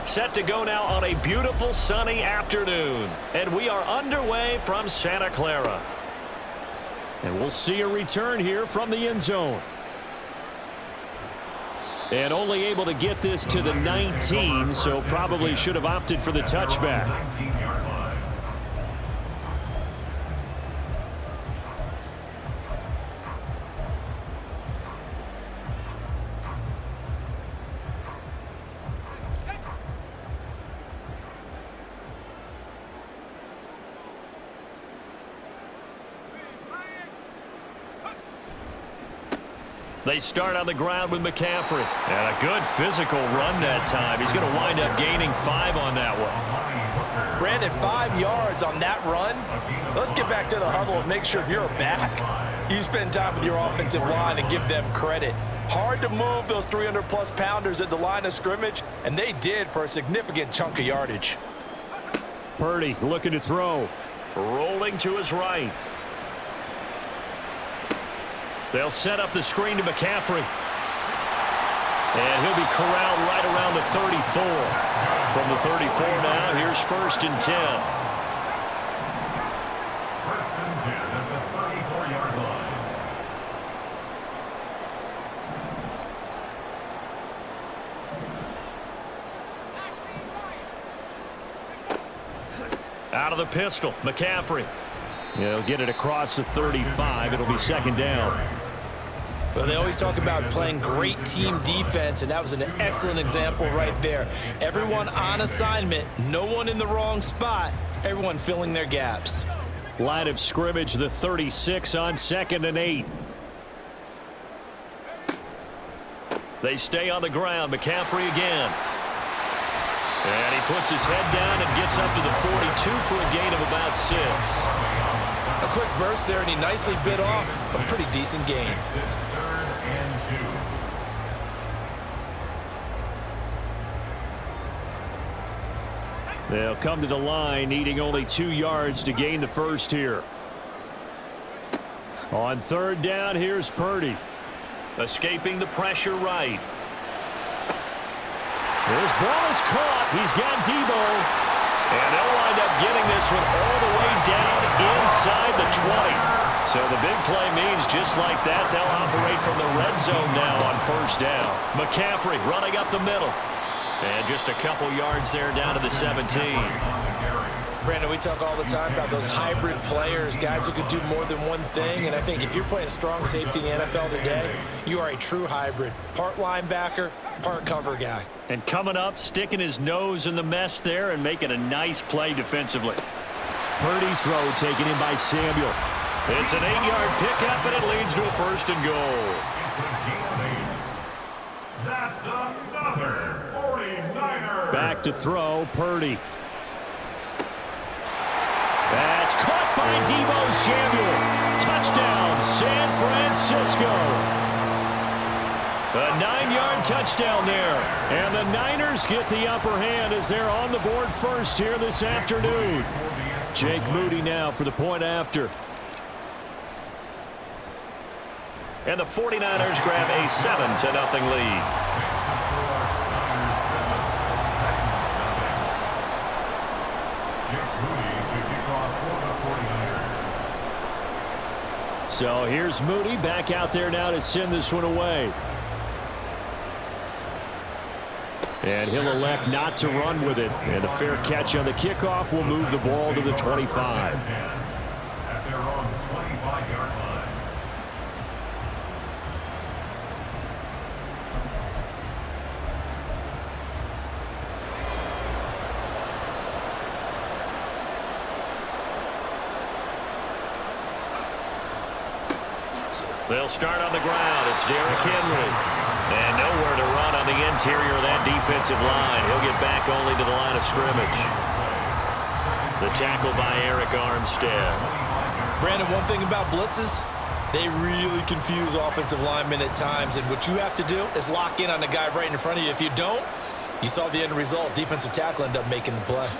clock set to go now on a beautiful sunny afternoon. And we are underway from Santa Clara. And we'll see a return here from the end zone. And only able to get this to the 19, so probably should have opted for the touchback. They start on the ground with McCaffrey. And a good physical run that time. He's going to wind up gaining 5 on that one. Brandon, 5 yards on that run. Let's get back to the huddle and make sure if you're back, you spend time with your offensive line and give them credit. Hard to move those 300-plus pounders at the line of scrimmage, and they did for a significant chunk of yardage. Purdy looking to throw. Rolling to his right. They'll set up the screen to McCaffrey. And he'll be corralled right around the 34. From the 34 now, here's 1st and 10. 1st and 10 at the 34-yard line. Out of the pistol, McCaffrey. He'll get it across the 35. It'll be 2nd down. Well, they always talk about playing great team defense, and that was an excellent example right there. Everyone on assignment, no one in the wrong spot, everyone filling their gaps. Line of scrimmage, the 36 on 2nd and 8. They stay on the ground. McCaffrey again. And he puts his head down and gets up to the 42 for a gain of about 6. A quick burst there, and he nicely bit off a pretty decent gain. They'll come to the line, needing only 2 yards to gain the first here. On 3rd down, here's Purdy. Escaping the pressure right. This ball is caught. He's got Debo. And they'll wind up getting this one all the way down inside the 20. So the big play means just like that, they'll operate from the red zone now on 1st down. McCaffrey running up the middle. And just a couple yards there down to the 17. Brandon, we talk all the time about those hybrid players, guys who could do more than one thing. And I think if you're playing strong safety in the NFL today, you are a true hybrid. Part linebacker, part cover guy. And coming up, sticking his nose in the mess there and making a nice play defensively. Purdy's throw taken in by Samuel. It's an 8-yard pickup, and it leads to a 1st and goal. That's another 49er. Back to throw, Purdy. That's caught by Debo Samuel. Touchdown, San Francisco. A 9-yard touchdown there. And the Niners get the upper hand as they're on the board first here this afternoon. Jake Moody now for the point after. And the 49ers grab a 7-0 lead. So here's Moody back out there now to send this one away. And he'll elect not to run with it. And a fair catch on the kickoff will move the ball to the 25. At their own 25-yard line. They'll start on the ground. It's Derrick Henry. And nowhere to run on the interior of that defensive line. He'll get back only to the line of scrimmage. The tackle by Eric Armstead. Brandon, one thing about blitzes, they really confuse offensive linemen at times. And what you have to do is lock in on the guy right in front of you. If you don't, you saw the end result. Defensive tackle ended up making the play.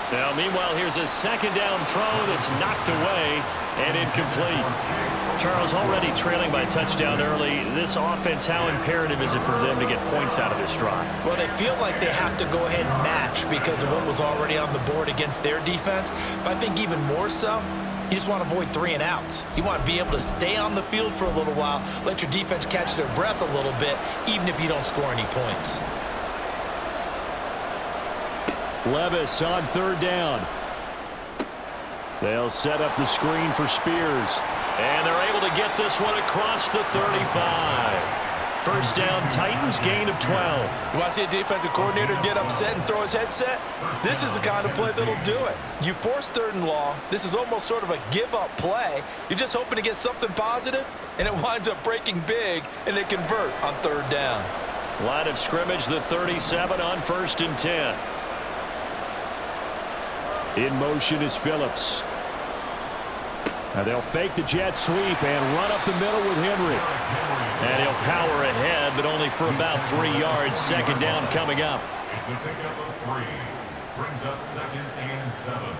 Now, meanwhile, here's a 2nd down throw that's knocked away and incomplete. Charles, already trailing by a touchdown early. This offense, how imperative is it for them to get points out of this drive? Well, they feel like they have to go ahead and match because of what was already on the board against their defense. But I think even more so, you just want to avoid 3 and outs. You want to be able to stay on the field for a little while, let your defense catch their breath a little bit, even if you don't score any points. Levis on 3rd down. They'll set up the screen for Spears. And they're able to get this one across the 35. First down, Titans, gain of 12. You want to see a defensive coordinator get upset and throw his headset? This is the kind of play that'll do it. You force 3rd and long. This is almost sort of a give-up play. You're just hoping to get something positive, and it winds up breaking big, and they convert on 3rd down. Line of scrimmage, the 37 on 1st and 10. In motion is Phillips. Now they'll fake the jet sweep and run up the middle with Henry. And he'll power ahead, but only for about 3 yards. 2nd down coming up. It's a pickup of 3. Brings up 2nd and 7.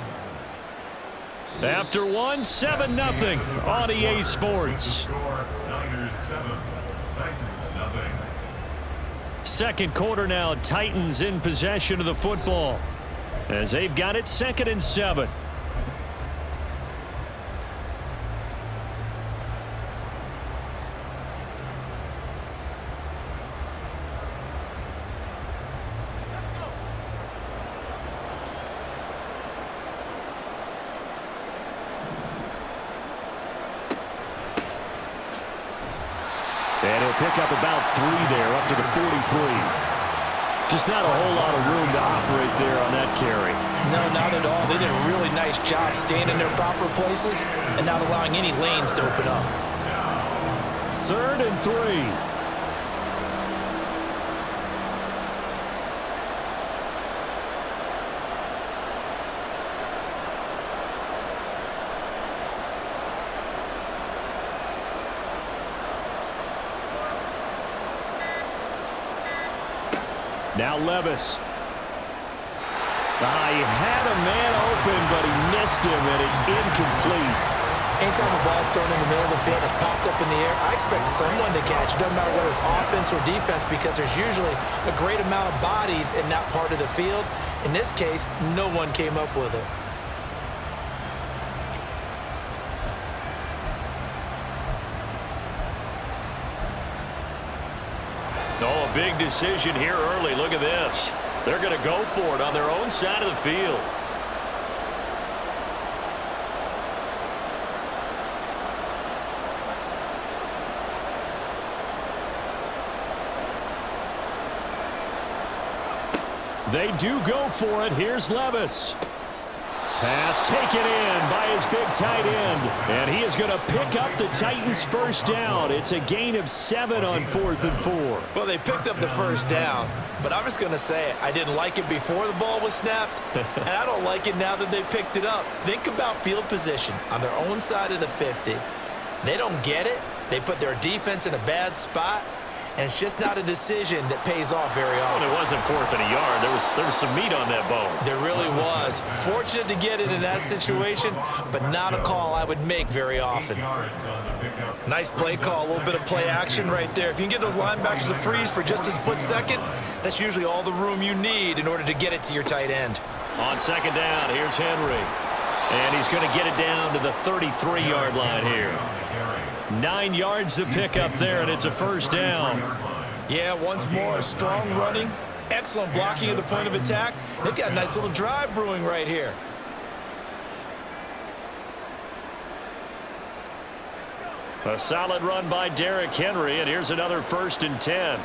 After 1, 7-0 on EA Sports. Score, Niners 7, Titans nothing. Second quarter now, Titans in possession of the football as they've got it 2nd and 7. And he'll pick up about 3 there, up to the 43. Just not a whole lot of room to operate there on that carry. No, not at all. They did a really nice job staying in their proper places and not allowing any lanes to open up. 3rd and 3. Now Levis. He had a man open, but he missed him, and it's incomplete. Anytime a ball's thrown in the middle of the field, it's popped up in the air, I expect someone to catch. It doesn't matter whether it's offense or defense, because there's usually a great amount of bodies in that part of the field. In this case, no one came up with it. Oh, a big decision here early. Look at this. They're going to go for it on their own side of the field. They do go for it. Here's Levis. Pass taken in by his big tight end. And he is going to pick up the Titans' first down. It's a gain of 7 on 4th and 4. Well, they picked up the first down, but I'm just going to say it. I didn't like it before the ball was snapped, and I don't like it now that they picked it up. Think about field position on their own side of the 50. They don't get it. They put their defense in a bad spot. And it's just not a decision that pays off very often. Well, it wasn't 4th and a yard. There was some meat on that bone. There really was. Fortunate to get it in that situation, but not a call I would make very often. Nice play call, a little bit of play action right there. If you can get those linebackers to freeze for just a split second, that's usually all the room you need in order to get it to your tight end. On 2nd down, here's Henry. And he's going to get it down to the 33-yard line here. 9 yards to pick up there, and it's a first down. Yeah, once more, strong running, excellent blocking at the point of attack. They've got a nice little drive brewing right here. A solid run by Derrick Henry, and here's another 1st and 10.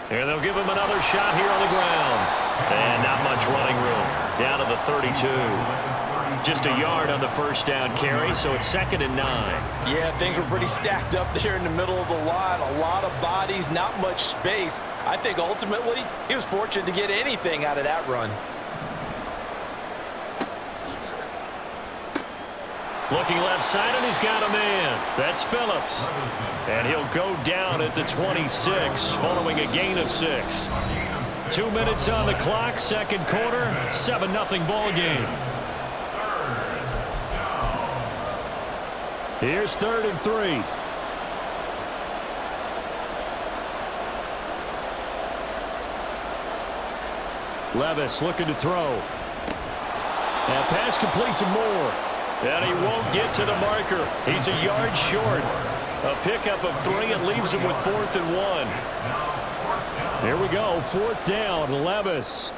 And they'll give him another shot here on the ground. And not much running room. Down to the 32. Just a yard on the first down carry, so it's 2nd and 9. Yeah, things were pretty stacked up there in the middle of the line. A lot of bodies, not much space. I think ultimately he was fortunate to get anything out of that run. Looking left side, and he's got a man. That's Phillips. And he'll go down at the 26 following a gain of 6. 2 minutes on the clock, second quarter, 7-0 ball game. Here's 3rd and 3. Levis looking to throw. And pass complete to Moore. And he won't get to the marker. He's a yard short. A pickup of 3 and leaves him with 4th and 1. Here we go, 4th down, Levis.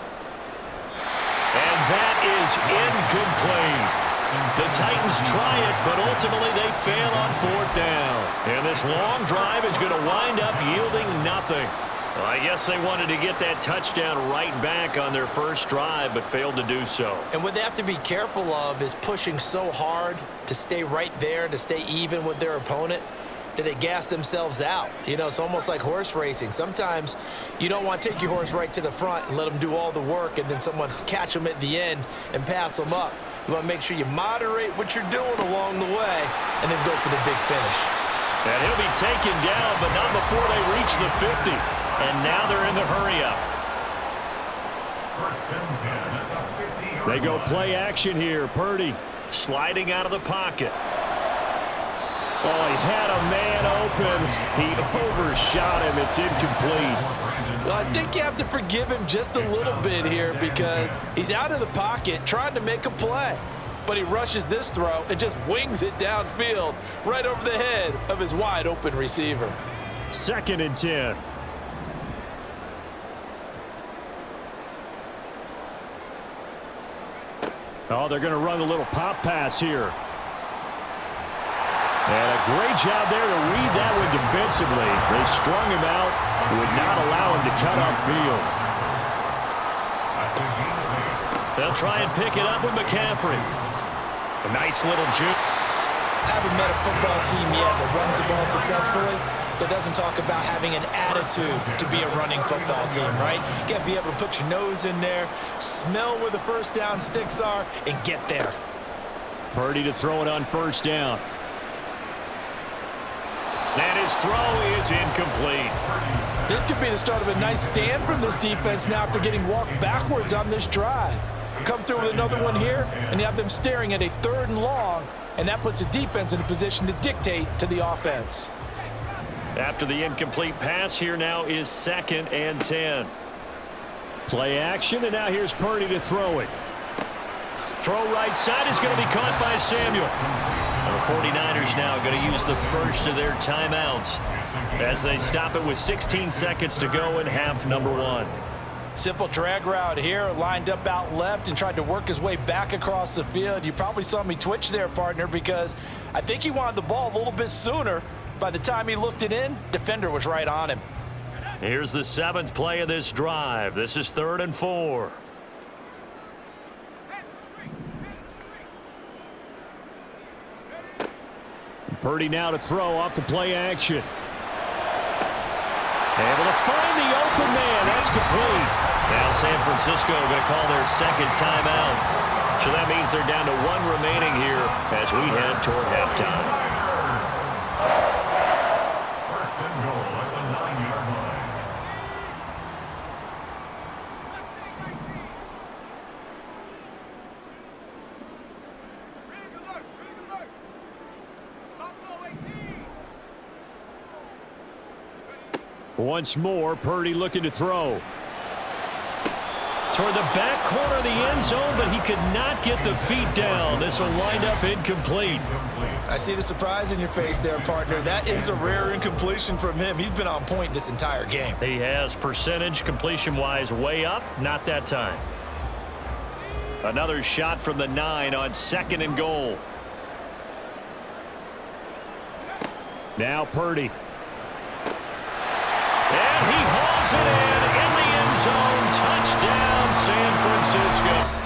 And that is incomplete. The Titans try it, but ultimately they fail on 4th down. And this long drive is going to wind up yielding nothing. Well, I guess they wanted to get that touchdown right back on their first drive, but failed to do so. And what they have to be careful of is pushing so hard to stay right there, to stay even with their opponent, that they gas themselves out. You know, it's almost like horse racing. Sometimes you don't want to take your horse right to the front and let them do all the work and then someone catch them at the end and pass them up. You want to make sure you moderate what you're doing along the way and then go for the big finish. And he'll be taken down, but not before they reach the 50. And now they're in the hurry-up. They go play action here. Purdy sliding out of the pocket. Oh, he had a man open. He overshot him. It's incomplete. Well, I think you have to forgive him just a little bit here because he's out of the pocket trying to make a play. But he rushes this throw and just wings it downfield right over the head of his wide-open receiver. 2nd and 10. Oh, they're going to run a little pop pass here. And a great job there to read that one defensively. They strung him out, would not allow him to cut upfield. They'll try and pick it up with McCaffrey. A nice little juke. I haven't met a football team yet that runs the ball successfully that doesn't talk about having an attitude to be a running football team, right? You got to be able to put your nose in there, smell where the first down sticks are, and get there. Purdy to throw it on 1st down. And his throw is incomplete. This could be the start of a nice stand from this defense now after getting walked backwards on this drive. Come through with another one here, and you have them staring at a 3rd and long, and that puts the defense in a position to dictate to the offense. After the incomplete pass, here now is 2nd and 10. Play action, and now here's Purdy to throw it. Throw right side is going to be caught by Samuel. And the 49ers now going to use the first of their timeouts as they stop it with 16 seconds to go in half number 1. Simple drag route here, lined up out left and tried to work his way back across the field. You probably saw me twitch there, partner, because I think he wanted the ball a little bit sooner. By the time he looked it in, defender was right on him. Here's the 7th play of this drive. This is 3rd and 4. Purdy now to throw off the play action. Able to find the open man. That's complete. Now San Francisco going to call their 2nd timeout. So that means they're down to 1 remaining here as we head toward halftime. Once more, Purdy looking to throw. Toward the back corner of the end zone, but he could not get the feet down. This will wind up incomplete. I see the surprise in your face there, partner. That is a rare incompletion from him. He's been on point this entire game. He has percentage completion-wise way up. Not that time. Another shot from the 9 on 2nd and goal. Now Purdy. And he hauls it in the end zone. Touchdown, San Francisco.